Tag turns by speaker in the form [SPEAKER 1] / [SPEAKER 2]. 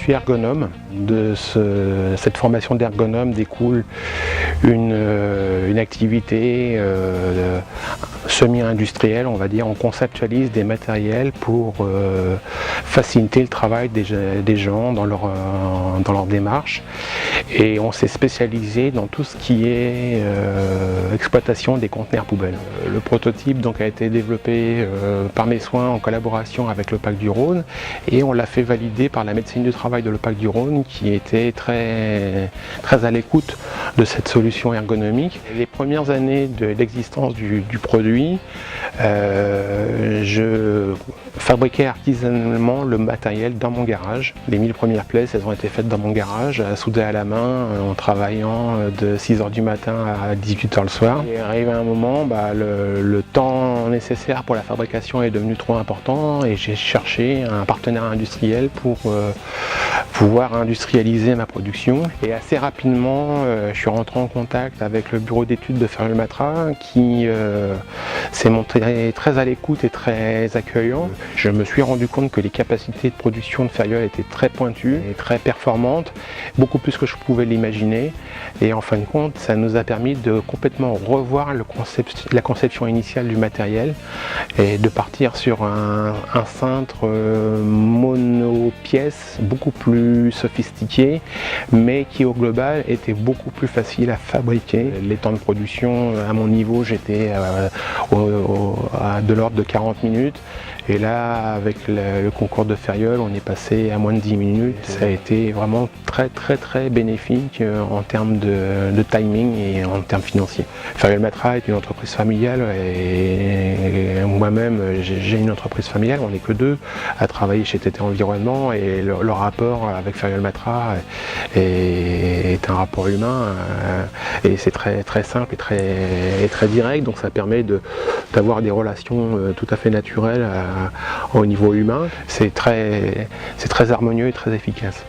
[SPEAKER 1] suis ergonome. De cette formation d'ergonome découle une activité semi-industrielle, on va dire. On conceptualise des matériels pour faciliter le travail des gens dans leur démarche. Et on s'est spécialisé dans tout ce qui est exploitation des conteneurs poubelles. Le prototype donc a été développé par mes soins en collaboration avec l'OPAC du Rhône, et on l'a fait valider par la médecine du travail de l'OPAC du Rhône, qui était très à l'écoute de cette solution ergonomique. Les premières années de l'existence du produit, je fabriquais artisanalement le matériel dans mon garage. Les 1000 premières pièces, elles ont été faites dans mon garage, soudées à la main, en travaillant de 6h du matin à 18h le soir. Et arrivé un moment, le temps nécessaire pour la fabrication est devenu trop important, et j'ai cherché un partenaire industriel pour pouvoir industrialiser ma production. Et assez rapidement, je suis rentré en contact avec le bureau d'études de Feriol-Matra, qui s'est montré très à l'écoute et très accueillant. Je me suis rendu compte que les capacités de production de Feriol étaient très pointues et très performantes, beaucoup plus que je pouvais l'imaginer. Et en fin de compte, ça nous a permis de complètement revoir la conception initiale du matériel et de partir sur un cintre monopièce beaucoup plus sophistiqué, mais qui au global était beaucoup plus facile à fabriquer. Les temps de production à mon niveau, j'étais de l'ordre de 40 minutes. Et là, avec le concours de Feriol, on est passé à moins de 10 minutes. Ça a été vraiment très bénéfique en termes de timing et en termes financiers. Feriol-Matra est une entreprise familiale, et moi-même j'ai une entreprise familiale, on n'est que deux à travailler chez TT Environnement, et le rapport avec Feriol-Matra est un rapport humain, et c'est très simple et très direct, donc ça permet d'avoir des relations tout à fait naturelles au niveau humain. C'est très harmonieux et très efficace.